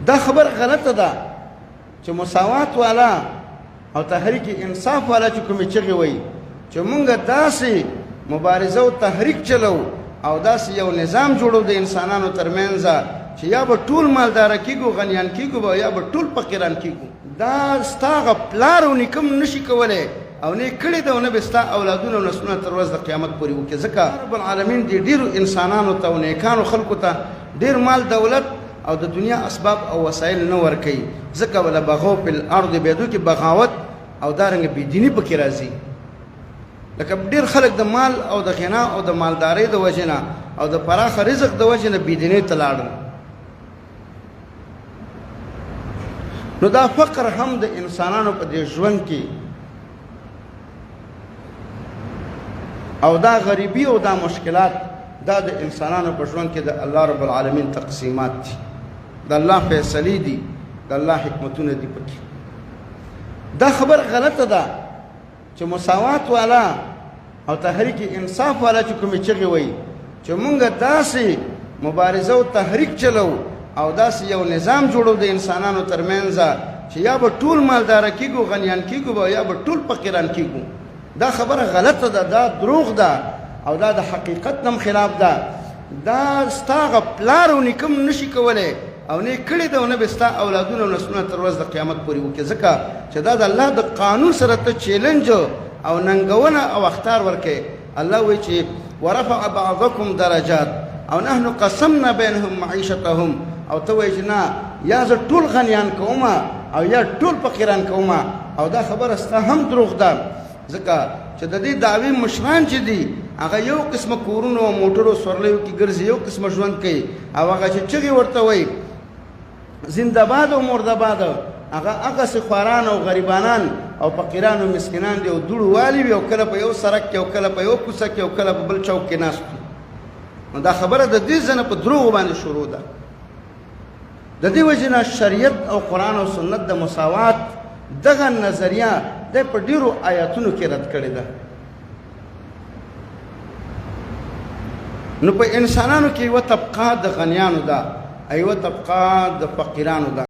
دا خبر غلطه ده چې مساوات والا او تحریک انصاف والا چې کومې چغې وایي چې مونږ داسې مبارزه او تحریک چلو او داسې یو نظام جوړو د انسانانو ترمنځ چې یا به ټول مالداره کېږو غنیان کېږو یا به ټول فقیران کېږو دا ستا هغه پلار او نیکه نشي کولی او نه کړي ده او نه به ستا اولادونه او نسلونه تر ورځ د قیامت پورې وکړي ځکه رب العالمین دې ډېرو انسانانو ته او نیکانو خلکو ته ډېر مال دولت او د دنیا اسباب او وسایل نه ورکوي ځکه ولا بغو په الارض بيدو کې بغاوت او دارنګه بېدیني پکې راځي لکه ډېر خلک د مال او د غنا او د مالدارۍ د وجې نه او د پراخه رزق د وجې نه بېدینۍ ته لاړل نو دا فقر هم د انسانانو په دې ژوند کې او دا غریبي او دا مشکلات دا د انسانانو په ژوند کې د الله رب العالمین تقسیمات دي د الله فیصلې دي د الله حکمتونه دي پکې دا خبر غلطه ده چې مساوات والا او تحریک انصاف والا چې کومې چغې وایي چې مونږ داسې مبارزه او تحریک چلو او داسې یو نظام جوړو د انسانانو ترمنځ چې یا به ټول مالداره کېږو غنیان کېږو یا به ټول فقیران کېږو دا خبره غلطه ده دا دروغ ده او دا د حقیقت نم خلاف ده دا ستا هغه پلار او نیکه نشي کولی او نه کړي ده او نه به ستا اولادونه او نسلونه تر ورځ د قیامت پورې وکړي ځکه چې دا د الله د قانون سره ته چیلنج او ننګونه او اختار ورکوي الله وایي چې ورفع بعضکم درجات او نحن قسمنا بینهم معیشتهم او ته وایي چې نه یا زه ټول غنیان کومه او یا ټول فقیران کومه او دا خبره ستا هم دروغ ده ځکه چې د دې دعوی مشران چې دي هغه یو قسمه کورونو او موټرو سورلیو کې ګرځي یو قسمه ژوند کوي او هغه چې چغې ورته وایي زنده‌باد او مرده‌باد هغه خواران او غریبانان او فقیران او مسکینان دي او دوړو والی وي او کله په یو سړک کې او کله په یو کوڅه کې او کله په بل چوک کې ناست نو دا خبره د دې ځنه په دروغ باندې شروع ده د دې وجې نه شریعت او قرآن او سنت د مساوات دغه نظریه د په ډیرو آیاتونو کې رد کړې ده نو په انسانانو کې یوه طبقه د غنیانو ده یوه طبقه د فقیرانو ده